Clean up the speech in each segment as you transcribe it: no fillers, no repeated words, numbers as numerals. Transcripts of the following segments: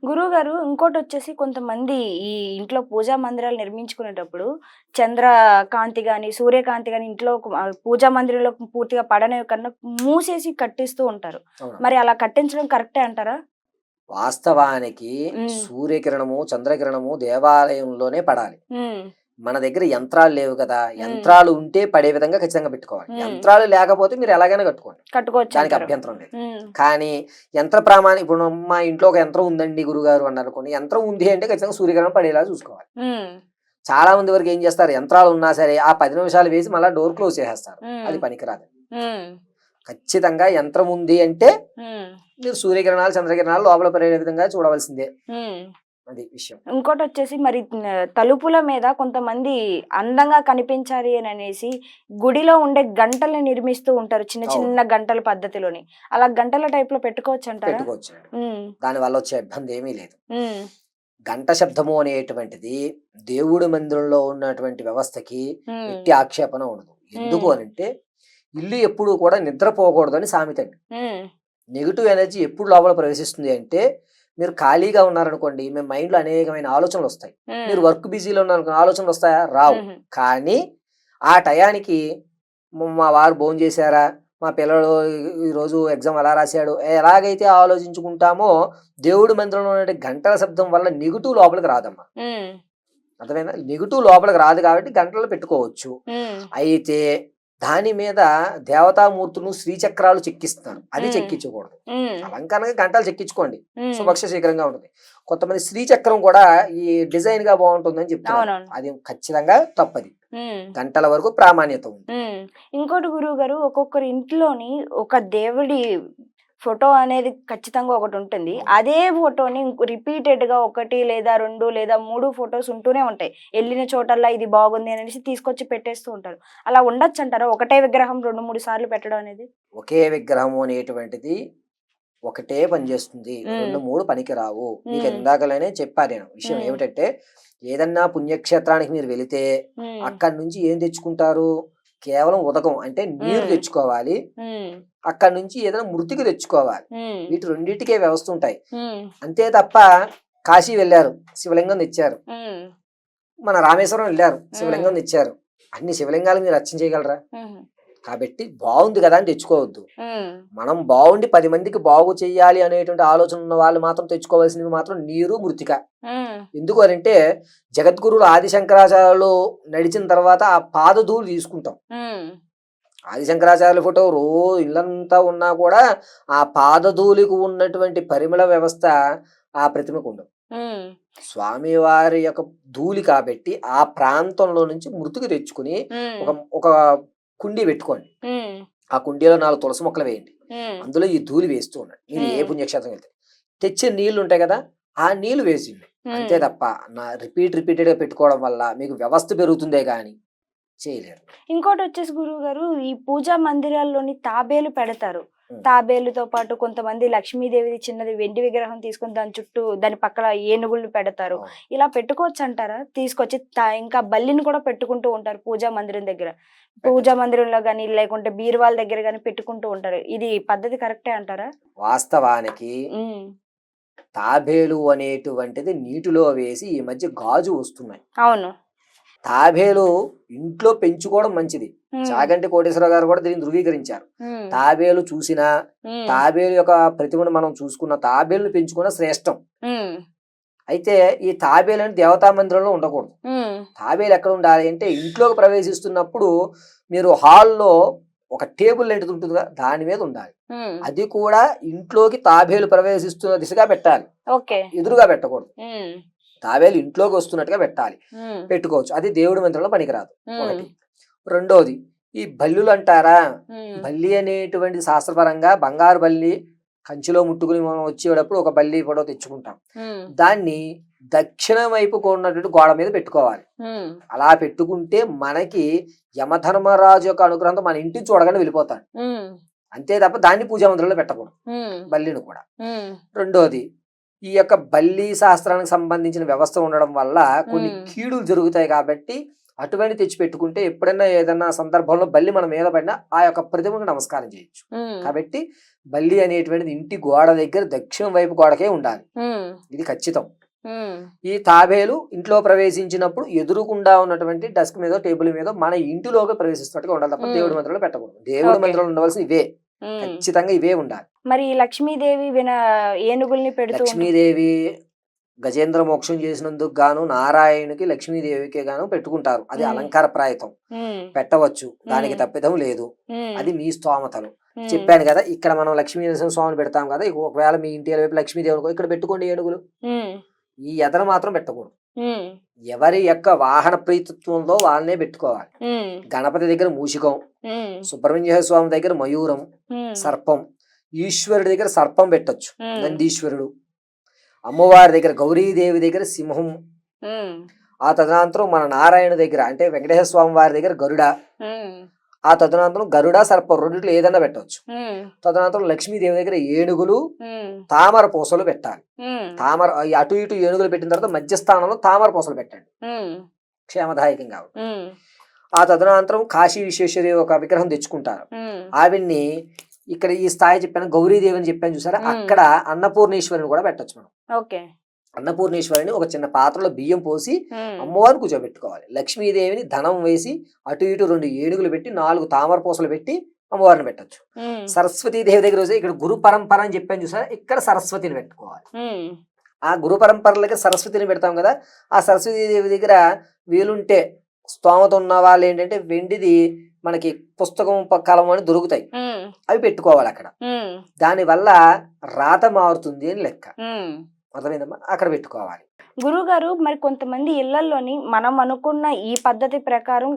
గురువు గారు ఇంకోటొచ్చేసి కొంతమంది ఈ ఇంట్లో పూజా మందిరాలు నిర్మించుకునేటప్పుడు చంద్రకాంతి గాని, సూర్యకాంతి గాని ఇంట్లో పూజా మందిరంలో పూర్తిగా పడనివ్వకుండా మూసేసి కట్టిస్తూ ఉంటారు. అవును. మరి అలా కట్టించడం కరెక్టే అంటారా? వాస్తవానికి హ్మ్. సూర్యకిరణము, చంద్రకిరణము దేవాలయంలోనే పడాలి. హ్మ్. మన దగ్గర యంత్రాలు లేవు కదా! హ్మ్. యంత్రాలు ఉంటే పడే విధంగా ఖచ్చితంగా పెట్టుకోవాలి. హ్మ్. యంత్రాలు లేకపోతే మీరు ఎలాగైనా కట్టుకోండి. దానికి కట్టుకోవచ్చంటారు. అభ్యంతరం లేదు. హ్మ్. కానీ యంత్ర ప్రామాణి ఇప్పుడు మా ఇంట్లో ఒక యంత్రం ఉందండి గురుగారు అన్నారనుకోండి. యంత్రం ఉంది అంటే ఖచ్చితంగా సూర్యకిరణం పడేలా చూసుకోవాలి. హ్మ్. చాలా మంది వరకు ఏం చేస్తారు యంత్రాలు ఉన్నా సరే ఆ 10 నిమిషాలు వేసి మళ్ళా డోర్ క్లోజ్ చేసేస్తారు. హ్మ్. అది పనికిరాదు. హ్మ్. ఖచ్చితంగా యంత్రం ఉంది అంటే హ్మ్. మీరు సూర్యకిరణాలు, చంద్రకిరణాలు లోపల పడే విధంగా చూడవలసిందే. హ్మ్. అది విషయం. ఇంకోటొచ్చేసి మరి తలుపుల మీద కొంతమంది అందంగా కనిపించాలి అననేసి గుడిలో ఉండే గంటల్ని నిర్మిస్తూ ఉంటారు. చిన్న అవును. చిన్న గంటల పద్ధతిలోని. అలా గంటల టైప్‌లో పెట్టుకోవచ్చంటారా? పెట్టుకోవచ్చండి. హ్మ్. దానివల్ల వచ్చే ఇబ్బంది ఏమీ లేదు. హ్మ్. గంట శబ్దము అనేటువంటిది దేవుడి మందిరంలో ఉన్నటువంటి వ్యవస్థకి హ్మ్. ఎట్టి ఆక్షేపణ ఉండదు. ఎందుకు హ్మ్. అనంటే ఇల్లు ఎప్పుడు కూడా నిద్రపోకూడదని సామెతండి. హ్మ్. నెగెటివ్ ఎనర్జీ ఎప్పుడు లోపల ప్రవేశిస్తుంది అంటే మీరు ఖాళీగా ఉన్నారనుకోండి మీ మైండ్‌లో అనేకమైన ఆలోచనలొస్తాయి. మీరు హ్మ్. వర్క్ బిజీలో ఉన్నారనుకోండి ఆలోచనలొస్తాయా? రావు. హుహు. కానీ ఆ టయానికి మా వారు భోంచేశారా? మా పిల్లలు ఈరోజు ఎగ్జామ్ ఎలా రాసాడు? ఎలాగైతే ఆలోచించుకుంటామో దేవుడి మందిరంలో ఉండే గంటల శబ్దం వల్ల నెగెటివ్ లోపలికి రాదమ్మా. హ్మ్. అర్థమైందా? నెగెటివ్ లోపలికి రాదు కాబట్టి గంటలు పెట్టుకోవచ్చు. హ్మ్. అయితే దాని మీద దేవతామూర్తులు శ్రీచక్రాలు చెక్కిస్తున్నారు. అది హ్మ్. చెక్కించకూడదు. హ్మ్. అలంకరణగా గంటలు చెక్కించుకోండి. హ్మ్. శుభక్ష శీఘ్రంగా ఉంటుంది. కొంతమంది శ్రీచక్రం కూడా ఈ డిజైన్‌గా బావుంటుందని చెప్తున్నారు. అవునవును. అది ఖచ్చితంగా తప్పది. హ్మ్. గంటల వరకు ప్రామాణ్యత ఉంది. హ్మ్. ఇంకోటి గురువుగారు ఒక్కొక్కరి ఇంట్లోని ఒక దేవుడి ఫోటో అనేది ఖచ్చితంగా ఒకటుంటుంది. అవును. అదే ఫోటోని రిపీటెడ్‌గా 1 లేదా 2 లేదా 3 ఫోటోస్ ఉంటూనే ఉంటాయి. ఎళ్ళిన చోటల్లా ఇది బాగుంది అనేసి తీసుకొచ్చి పెట్టేస్తూ ఉంటారు. అలా ఉండొచ్చంటారా? ఒకటే విగ్రహం 2, 3 సార్లు పెట్టడం అనేది? ఒకే విగ్రహము అనేటువంటిది ఒకటే పనిచేస్తుంది. హ్మ్. 2, 3 పనికిరావు. మీకు హ్మ్. ఇందాకలనే చెప్పా నేను. విషయం హ్మ్. ఏమిటంటే, ఏదన్నా పుణ్యక్షేత్రానికి మీరు వెళితే, హ్మ్. అక్కడి నుంచి ఏం తెచ్చుకుంటారు? కేవలం ఉదకం అంటే నీరు హ్మ్. తెచ్చుకోవాలి. హ్మ్. అక్కడి నుంచి ఏదైనా మృతిక తెచ్చుకోవాలి. హ్మ్. వీటి రెండిటికే వ్యవస్థుంటాయి. హ్మ్. అంతే తప్ప కాశీ వెళ్లారు. శివలింగం తెచ్చారు. హ్మ్. మన రామేశ్వరం వెళ్లారు. హ్మ్. శివలింగం తెచ్చారు. అన్ని శివలింగాలు మీరు అర్చన చేయగలరా? హుహు. కాబట్టి బావుంది గదా! అని తెచ్చుకోవద్దు. హ్మ్. మనం బావుండి 10 మందికి బాగు చెయ్యాలి అనేటువంటి ఆలోచన ఉన్న వాళ్ళు మాత్రం తెచ్చుకోవాల్సినవి మాత్రం నీరు, మృత్తిక. హ్మ్. ఎందుకు అనంటే జగద్గురువులు ఆది శంకరాచార్యులు నడిచిన తర్వాత ఆ పాదధూళి తీసుకుంటాం. హ్మ్. ఆది శంకరాచార్యుల ఫోటో ఇల్లంతా ఉన్నా కూడా ఆ పాదధూళికి ఉన్నటువంటి పరిమళ వ్యవస్థ ఆ ప్రతిమకుండదు. హ్మ్. స్వామివారి యొక్క ధూళి కాబట్టి ఆ ప్రాంతంలో నుంచి మృతికి తెచ్చుకొని హ్మ్. ఒక ఒక కుండీ పెట్టుకోండి. హ్మ్. ఆ కుండీలో 4 తులసి మొక్కలు వేయండి. హ్మ్. అందులో ఈ ధూళి వేస్తూ ఉండండి. మీరు ఏ హ్మ్. పుణ్యక్షేత్రం వెళ్తే. తెచ్చే నీళ్లుంటాయి గదా! ఆ నీళ్లు వేసేయండి. అంతే హ్మ్. తప్ప రిపీటెడ్‌గా పెట్టుకోవడం వల్ల మీకు వ్యవస్థ పెరుగుతుందే గాని చేయలేరు. ఇంకోటొచ్చేసి గురువుగారు ఈ పూజా మందిరాల్లోని తాబేలు పెడతారు. హ్మ్. తాబేలుతో పాటు కొంతమంది లక్ష్మీదేవిది చిన్నది వెండి విగ్రహం తీసుకొని దాని చుట్టూ దాని పక్కల ఏనుగులు పెడతారు. అవును. ఇలా పెట్టుకోవచ్చంటారా? తీసుకొచ్చి ఇంకా బల్లిని కూడా పెట్టుకుంటూ ఉంటారు పూజా మందిరం దగ్గర. పూజా పెట్టొచ్చు. మందిరంలో గాని, లేకుంటే బీరువాల దగ్గర గాని పెట్టుకుంటూ ఉంటారు. ఇది పద్ధతి కరెక్టే అంటారా? వాస్తవానికి హ్మ్. తాబేలు అనేటువంటిది నీటిలో వేసి ఈ మధ్య గాజు వస్తున్నాయి. అవును. తాబేలు ఇంట్లో పెంచుకోవడం మంచిది. హ్మ్. చాగంటి కోటేశ్వరరావు గారు కూడా దీన్ని ధృవీకరించారు. హ్మ్. తాబేలు చూసినా, హ్మ్. తాబేలు యొక్క ప్రతిమను మనం చూసుకున్న తాబేలుని పెంచుకోవడం శ్రేష్టం. హ్మ్. అయితే ఈ తాబేలని దేవతా మందిరంలో ఉండకూడదు. హ్మ్. తాబేలు ఎక్కడ ఉండాలి అంటే ఇంట్లోకి ప్రవేశిస్తున్నప్పుడు మీరు హాల్‌లో ఒక టేబుల్ లాంటిది ఉంటుందిగా దాని మీద ఉండాలి. హ్మ్. అది కూడా ఇంట్లోకి తాబేలు ప్రవేశిస్తున్న దిశగా పెట్టాలి. ఓకే. ఎదురుగా పెట్టకూడదు. హ్మ్. తాబేలు ఇంట్లోకి వస్తున్నట్టుగా పెట్టాలి. హ్మ్. పెట్టుకోవచ్చు. అది దేవుడి మందిరంలో పనికిరాదు. హ్మ్. ఒకటి. రెండోది ఈ బల్లులంటారా? హ్మ్. బల్లి అనేటువంటిది శాస్త్రపరంగా బంగారు బల్లి కంచిలో ముట్టుకుని మనం వచ్చేటప్పుడు ఒక బల్లి ఫోటో తెచ్చుకుంటాం. హ్మ్. దాన్ని దక్షిణం వైపుకు ఉన్నటువంటి గోడ మీద పెట్టుకోవాలి. హ్మ్. అలా పెట్టుకుంటే మనకి యమధర్మరాజు యొక్క అనుగ్రహంతో మన ఇంటిని చూడగానే వెళ్ళిపోతాడు. హ్మ్. అంతే తప్ప దాన్ని పూజా మందిరంలో పెట్టకూడదు. హ్మ్. బల్లిని కూడా. హ్మ్. రెండోది ఈ యొక్క బల్లి శాస్త్రానికి సంబంధించిన వ్యవస్థ ఉండడం వల్ల కొన్ని హ్మ్. కీడులు జరుగుతాయి కాబట్టి అటువంటి తెచ్చిపెట్టుకుంటే ఎప్పుడైనా ఏదన్నా సందర్భంలో బల్లి మన మీద పడినా ఆ యొక్క ప్రతిమకు నమస్కారం చేయొచ్చు. హ్మ్. కాబట్టి బల్లి అనేటువంటిది ఇంటి గోడ దగ్గర దక్షిణం వైపు గోడకే ఉండాలి. ఉమ్, ఇది ఖచ్చితం. ఉమ్, ఈ తాబేలు ఇంట్లో ప్రవేశించినప్పుడు ఎదురుకుండా ఉన్నటువంటి డెస్క్ మీద టేబుల్ మీద మన ఇంటిలోకి ప్రవేశిస్తున్నట్టుగా ఉండాలి తప్ప దేవుడి మందిరంలో పెట్టకూడదు. దేవుడి ఓకే. మందిరంలో ఉండవలసిన ఇవే, ఉమ్. ఖచ్చితంగా ఇవే ఉండాలి. మరి ఈ లక్ష్మీదేవి ఏనుగుల్ని పెడుతూ ఉంటుంది. లక్ష్మీదేవి గజేంద్ర మోక్షం చేసినందుకు గాను నారాయణుకి లక్ష్మీదేవికి గాను పెట్టుకుంటారు. అది ఉమ్, అలంకార ప్రాయతం, ఉమ్, పెట్టవచ్చు, దానికి ఉమ్, తప్పిదం లేదు. ఉమ్, అది మీ స్తోమతలు. ఉమ్, చెప్పాను కదా, ఇక్కడ మనం లక్ష్మీ నరసింహ స్వామిని పెడతాం కదా, ఒకవేళ మీ ఇంటి వైపు లక్ష్మీదేవి ఇక్కడ పెట్టుకోండి ఏనుగులు. ఉమ్, ఈ ఎదర మాత్రం పెట్టకూడదు. ఉమ్, ఎవరి యొక్క వాహన ప్రీతత్వంలో వాళ్ళనే పెట్టుకోవాలి. ఉమ్, గణపతి దగ్గర మూషికం, ఉమ్, సుబ్రహ్మణ్య స్వామి దగ్గర మయూరం, ఉమ్, సర్పం, ఈశ్వరుడి దగ్గర సర్పం పెట్టొచ్చు, ఉమ్, నందీశ్వరుడు. అమ్మవారి దగ్గర గౌరీదేవి దగ్గర సింహం. ఉమ్, ఆ తదనంతరం మన నారాయణ దగ్గర అంటే వెంకటేశ్వర స్వామి వారి దగ్గర గరుడ. ఉమ్, ఆ తదనంతరం గరుడ సర్పం రెండిట్లో ఏదైనా పెట్టవచ్చు. ఉమ్, తదనంతరం లక్ష్మీదేవి దగ్గర ఏనుగులు, ఉమ్, తామర పూసలు పెట్టాలి. ఉమ్, తామర అటు ఇటు ఏనుగులు పెట్టిన తర్వాత మధ్య స్థానంలో తామర పూసలు పెట్టండి, ఉమ్, క్షేమదాయకం కావాలి. ఉమ్, ఆ తదనంతరం కాశీ విశ్వేశ్వరి ఒక విగ్రహం తెచ్చుకుంటారు. ఉమ్, ఆవిడ్ని ఇక్కడ ఈ స్థాయి చెప్పాను, గౌరీదేవి అని చెప్పాను చూసారా, అక్కడ అన్నపూర్ణేశ్వరిని కూడా పెట్టొచ్చు మనం. ఓకే. అన్నపూర్ణేశ్వరిని ఒక చిన్న పాత్రలో బియ్యం పోసి ఉమ్, అమ్మవారిని కూర్చోబెట్టుకోవాలి. లక్ష్మీదేవిని ధనం వేసి అటు ఇటు 2 ఏనుగులు పెట్టి 4 తామర పూసలు పెట్టి అమ్మవారిని పెట్టచ్చు. ఉమ్, సరస్వతీదేవి దగ్గర రోజు ఇక్కడ గురు పరంపర అని చెప్పాను చూసారా, ఇక్కడ సరస్వతిని పెట్టుకోవాలి. ఉమ్, ఆ గురు పరంపర దగ్గర సరస్వతిని పెడతాం కదా, ఆ సరస్వతీదేవి దగ్గర వీలుంటే స్తోమత ఉన్న వాళ్ళు ఏంటంటే వెండిది మనకి పుస్తకం కలం అని దొరుకుతాయి, ఉమ్, అవి పెట్టుకోవాలి అక్కడ. ఉమ్, దానివల్ల రాత మారుతుంది అని లెక్క. ఉమ్. అర్థమైందమ్మా, అక్కడ పెట్టుకోవాలి. గురుగారు, మరి కొంతమంది ఇళ్లలోని మనం అనుకున్న ఈ పద్ధతి ప్రకారం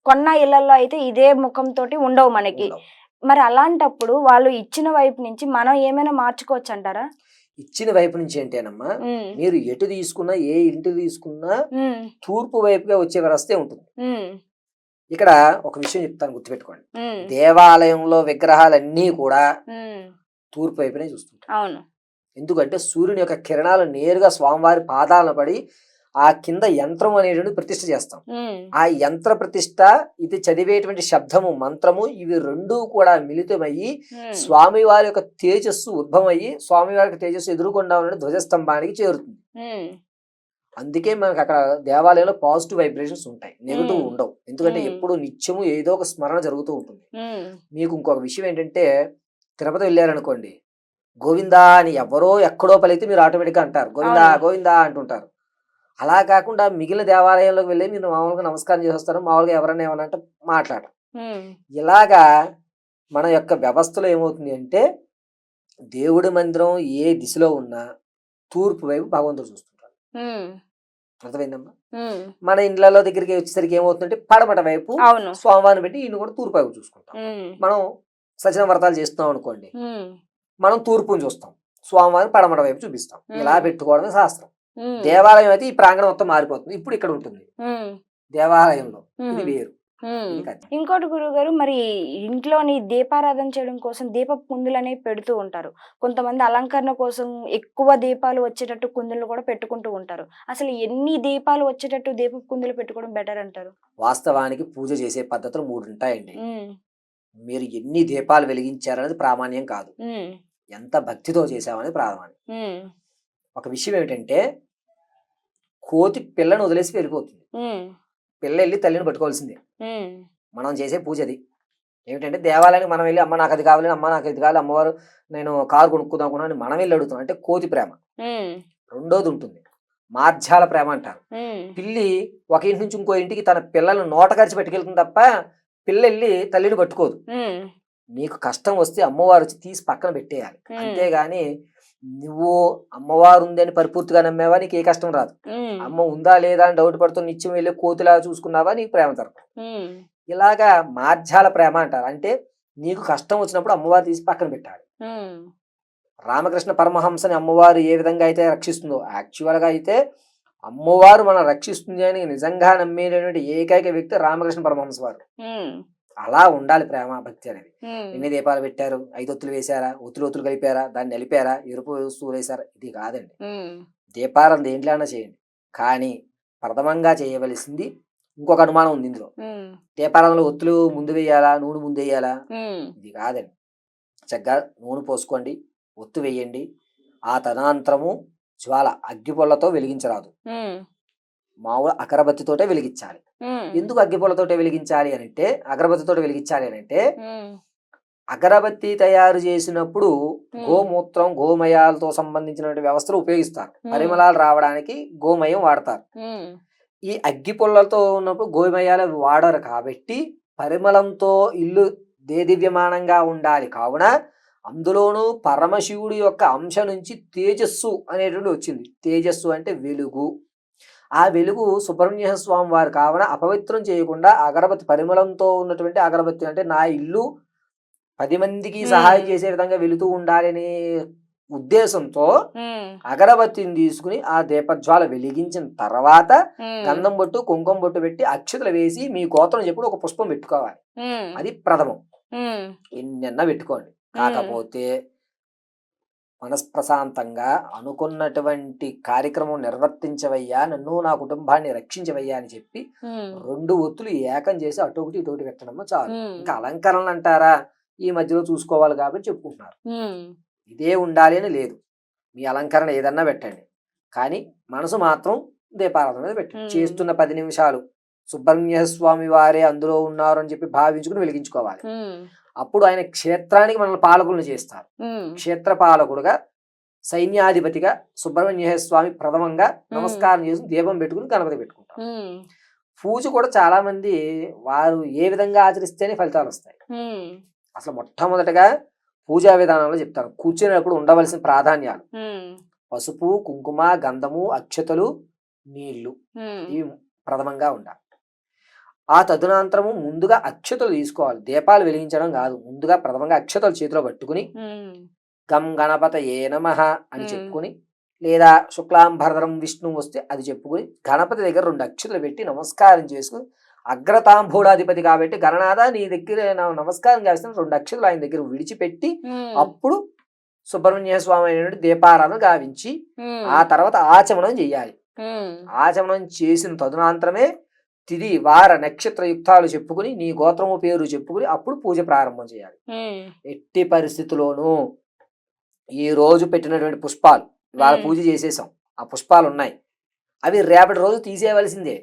కొన్న ఇళ్లలో అయితే ఇదే ముఖంతో ఉండవు మనకి. ఉండవు. మరి అలాంటప్పుడు వాళ్ళు ఇచ్చిన వైపు నుంచి మనం ఏమైనా మార్చుకోవచ్చు అంటారా? ఇచ్చిన వైపు నుంచి ఏంటేనమ్మా, ఉమ్, మీరు ఎటు తీసుకున్నా ఏ ఇంటి తీసుకున్నా ఉమ్, తూర్పు వైపుగా వచ్చే వ్యవస్థే ఉంటుంది. ఉమ్, ఇక్కడ ఒక విషయం చెప్తాను, గుర్తుపెట్టుకోండి. ఉమ్, దేవాలయంలో విగ్రహాలన్నీ కూడా ఉమ్, తూర్పు వైపునే చూస్తుంటారు. అవును. ఎందుకంటే సూర్యుని యొక్క కిరణాలు నేరుగా స్వామివారి పాదాలను పడి ఆ కింద యంత్రం అనేటువంటి ప్రతిష్ఠ చేస్తాం. ఉమ్, ఆ యంత్ర ప్రతిష్ఠ, ఇది చదివేటువంటి శబ్దము మంత్రము, ఇవి రెండూ కూడా మిళితమయ్యి ఉమ్, స్వామివారి యొక్క తేజస్సు ఉద్భవమయ్యి స్వామివారి యొక్క తేజస్సు ఎదురుకొండా ఉన్న ధ్వజస్తంభానికి చేరుతుంది. ఉమ్, అందుకే మనకు అక్కడ దేవాలయంలో పాజిటివ్ వైబ్రేషన్స్ ఉంటాయి, నెగిటివ్ మ్మ్. ఉండవు. ఎందుకంటే మ్మ్. ఎప్పుడు నిత్యము ఏదో ఒక స్మరణ జరుగుతూ ఉంటుంది. ఉమ్, మీకు ఇంకొక విషయం ఏంటంటే, తిరుపతి వెళ్ళారనుకోండి, గోవిందా అని ఎవరో ఎక్కడో పలికితే మీరు ఆటోమేటిక్గా అంటారు గోవిందా అవును. గోవిందా అంటుంటారు. అలా కాకుండా మిగిలిన దేవాలయంలోకి వెళ్ళి మీరు మామూలుగా నమస్కారం చేస్తారు, మామూలుగా ఎవరైనా ఏమన్నా అంటే మాట్లాడరు. ఉమ్, ఇలాగా మన యొక్క వ్యవస్థలో ఏమవుతుంది అంటే, దేవుడి మందిరం ఏ దిశలో ఉన్నా తూర్పు వైపు భగవంతుడు చూస్తుంటాడు. ఉమ్, అర్థమైందమ్మా. ఉమ్, మన ఇండ్లలో దగ్గరికి వచ్చేసరికి ఏమవుతుందంటే పడమట వైపు అవును. స్వామివారిని పెట్టి ఈయన కూడా తూర్పు వైపు చూసుకుంటాం. ఉమ్, మనం సచిన వ్రతాలు చేస్తున్నాం అనుకోండి, ఉమ్, మనం తూర్పుని చూస్తాం, స్వామివారిని పడమట వైపు చూపిస్తాం. ఇలా పెట్టుకోవడమే శాస్త్రం. ఉమ్, దేవాలయం అయితే ఈ ప్రాంగణం మొత్తం మారిపోతుంది, ఇప్పుడు ఇక్కడ ఉంటుంది ఉమ్, దేవాలయంలో, ఇది ఉమ్, వేరు. ఉమ్. ఇది కథ. ఇంకోటి గురుగారు, మరి ఇంట్లోని దీపారాధన చేయడం కోసం దీపపు కుందులు అనేవి పెడుతూ ఉంటారు. కొంతమంది అలంకరణ కోసం ఎక్కువ దీపాలు వచ్చేటట్టు కుందులు కూడా పెట్టుకుంటూ ఉంటారు. అసలు ఎన్ని దీపాలు వచ్చేటట్టు దీపపు కుందులు పెట్టుకోవడం బెటర్ అంటారు? వాస్తవానికి పూజ చేసే పద్ధతులు 3 ఉంటాయండి. ఉమ్, మీరు ఎన్ని దీపాలు వెలిగించారనేది ప్రామాణ్యం కాదు, ఉమ్, ఎంత భక్తితో చేశామనేది ప్రామాణ్యం. ఉమ్, ఒక విషయం ఏమిటంటే, కోతి పిల్లను వదిలేసి వెళ్ళిపోతుంది, ఉమ్, పిల్ల వెళ్ళి తల్లిని పట్టుకోవాల్సిందే. ఉమ్, మనం చేసే పూజ అది. ఏమిటంటే దేవాలయానికి మనం వెళ్ళి అమ్మ నాకు అది కావాలి, అమ్మ నాకు ఇది కావాలి, అమ్మవారు నేను కారు కొనుక్కుందాం అనుకున్నాను అని మనం వెళ్ళి అడుగుతాం, అంటే కోతి ప్రేమ. ఉమ్, రెండోది ఉంటుంది మార్జాల ప్రేమ అంటారు. ఉమ్, పిల్లి ఒక ఇంటి నుంచి ఇంకో ఇంటికి తన పిల్లలను నోట ఖర్చు పెట్టుకెళ్తుంది తప్ప పిల్ల వెళ్ళి తల్లిని పట్టుకోదు. ఉమ్, నీకు కష్టం వస్తే అమ్మవారు వచ్చి తీసి పక్కన పెట్టేయాలి. ఉమ్, అంతేగాని నువ్వు అమ్మవారు ఉంది అని పరిపూర్తిగా నమ్మేవా, నీకు ఏ కష్టం రాదు. ఉమ్, అమ్మ ఉందా లేదా అని డౌట్ పడుతూ నిత్యం వెళ్ళి కోతిలా చూసుకున్నావా, నీకు ప్రేమ తరపు. ఉమ్, ఇలాగా మార్జాల ప్రేమ అంటారు. అంటే నీకు కష్టం వచ్చినప్పుడు అమ్మవారు తీసి పక్కన పెట్టాలి. ఉమ్, రామకృష్ణ పరమహంసని అమ్మవారు ఏ విధంగా అయితే రక్షిస్తుందో, యాక్చువల్గా అయితే అమ్మవారు మనం రక్షిస్తుంది అని నిజంగా నమ్మేటటువంటి ఏకైక వ్యక్తి రామకృష్ణ పరమహంస వారు. ఉమ్, అలా ఉండాలి ప్రేమ భక్తి అనేది. ఉమ్, ఎన్ని దీపాలు పెట్టారు, 5 ఒత్తులు వేశారా, ఒత్తులు కలిపారా, దాన్ని నలిపారా, ఎరుపు వస్తువులు వేశారా, ఇది కాదండి. ఉమ్, దీపారం దేంట్లోనే చేయండి, కానీ ప్రథమంగా చేయవలసింది ఇంకొక అనుమానం ఉంది ఇందులో. ఉమ్, దీపారంలో ఒత్తులు ముందు వేయాలా, నూనె ముందు వేయాలా, ఉమ్, ఇది కాదండి. చక్కగా నూనె పోసుకోండి, ఒత్తు వేయండి. ఆ తదనంతరము జ్వాల అగ్గిపుల్లతో వెలిగించరాదు, మామూలు అగరబత్తితోటే వెలిగించాలి. ఎందుకు అగ్గిపుల్లతోటే వెలిగించాలి అని అంటే, అగరబత్తితోటే వెలిగించాలి అని అంటే, అగరబత్తి తయారు చేసినప్పుడు గోమూత్రం గోమయాలతో సంబంధించినటువంటి వ్యవస్థలు ఉపయోగిస్తారు. పరిమళాలు రావడానికి గోమయం వాడతారు. ఈ అగ్గిపుల్లలతో ఉన్నప్పుడు గోమయాలు వాడరు కాబట్టి పరిమళంతో ఇల్లు దేదివ్యమానంగా ఉండాలి. కావున అందులోనూ పరమశివుడి యొక్క అంశ నుంచి తేజస్సు అనేటువంటి వచ్చింది. తేజస్సు అంటే వెలుగు. ఆ వెలుగు సుబ్రహ్మణ్య స్వామి వారు కావున అపవిత్రం చేయకుండా అగరబత్తి పరిమళంతో ఉన్నటువంటి అగరబత్తి అంటే నా ఇల్లు 10 మందికి సహాయం చేసే విధంగా వెలుతూ ఉండాలి అనే ఉద్దేశంతో అగరబత్తిని తీసుకుని ఆ దీపజ్వాల వెలిగించిన తర్వాత గంధం బొట్టు కుంకుమ బొట్టు పెట్టి అక్షతలు వేసి మీ గోత్రం చెప్పుడు ఒక పుష్పం పెట్టుకోవాలి. అది ప్రథమం. ఎన్నెన్నా పెట్టుకోండి. కాకపోతే మనస్ప్రశాంతంగా అనుకున్నటువంటి కార్యక్రమం నిర్వర్తించవయ్యా, నన్ను నా కుటుంబాన్ని రక్షించవయ్యా అని చెప్పి 2 ఒత్తులు ఏకం చేసి అటొకటి ఇటొకటి పెట్టడము చాలు. ఇంకా అలంకరణలు అంటారా, ఈ మధ్యలో చూసుకోవాలి కాబట్టి చెప్పుకుంటున్నారు. ఇదే ఉండాలి అని లేదు. మీ అలంకరణ ఏదన్నా పెట్టండి, కానీ మనసు మాత్రం దీపారాధన మీద పెట్టండి. చేస్తున్న 10 నిమిషాలు సుబ్రహ్మణ్య స్వామి వారే అందులో ఉన్నారు అని చెప్పి భావించుకుని వెలిగించుకోవాలి. అప్పుడు ఆయన క్షేత్రానికి మనల్ని పాలకులను చేస్తారు. క్షేత్ర పాలకుడుగా సైన్యాధిపతిగా సుబ్రహ్మణ్య స్వామి ప్రథమంగా నమస్కారం చేసి దీపం పెట్టుకుని గణపతి పెట్టుకుంటారు. పూజ కూడా చాలా మంది వారు ఏ విధంగా ఆచరిస్తేనే ఫలితాలు వస్తాయి. అసలు మొట్టమొదటగా పూజా విధానంలో చెప్తాను. కూర్చునేటప్పుడు ఉండవలసిన ప్రాధాన్యాలు పసుపు, కుంకుమ, గంధము, అక్షతలు, నీళ్లు, ఇవి ప్రథమంగా ఉండాలి. ఆ తదనంతరము ముందుగా అక్షతలు తీసుకోవాలి. దీపాలు వెలిగించడం కాదు, ముందుగా ప్రథమంగా అక్షతలు చేతిలో పట్టుకుని గం గణపతయే నమః అని చెప్పుకుని, లేదా శుక్లాంబరధరం విష్ణు వస్తే అది చెప్పుకుని గణపతి దగ్గర 2 అక్షతలు పెట్టి నమస్కారం చేసుకుని, అగ్రతాంబూడాధిపతి కాబట్టి గణనాథ నీ దగ్గర నమస్కారం చేస్తున్న 2 అక్షతలు ఆయన దగ్గర విడిచిపెట్టి అప్పుడు సుబ్రహ్మణ్య స్వామి అయినటువంటి దీపారాధన గావించి ఆ తర్వాత ఆచమనం చేయాలి. ఆచమనం చేసిన తదనంతరమే తిది వార నక్షత్ర యుక్తాలు చెప్పుకుని నీ గోత్రము పేరు చెప్పుకుని అప్పుడు పూజ ప్రారంభం చేయాలి. ఎట్టి పరిస్థితుల్లోనూ ఈ రోజు పెట్టినటువంటి పుష్పాలు ఇవాళ పూజ చేసేసాం, ఆ పుష్పాలు ఉన్నాయి, అవి రేపటి రోజు తీసేయవలసిందే.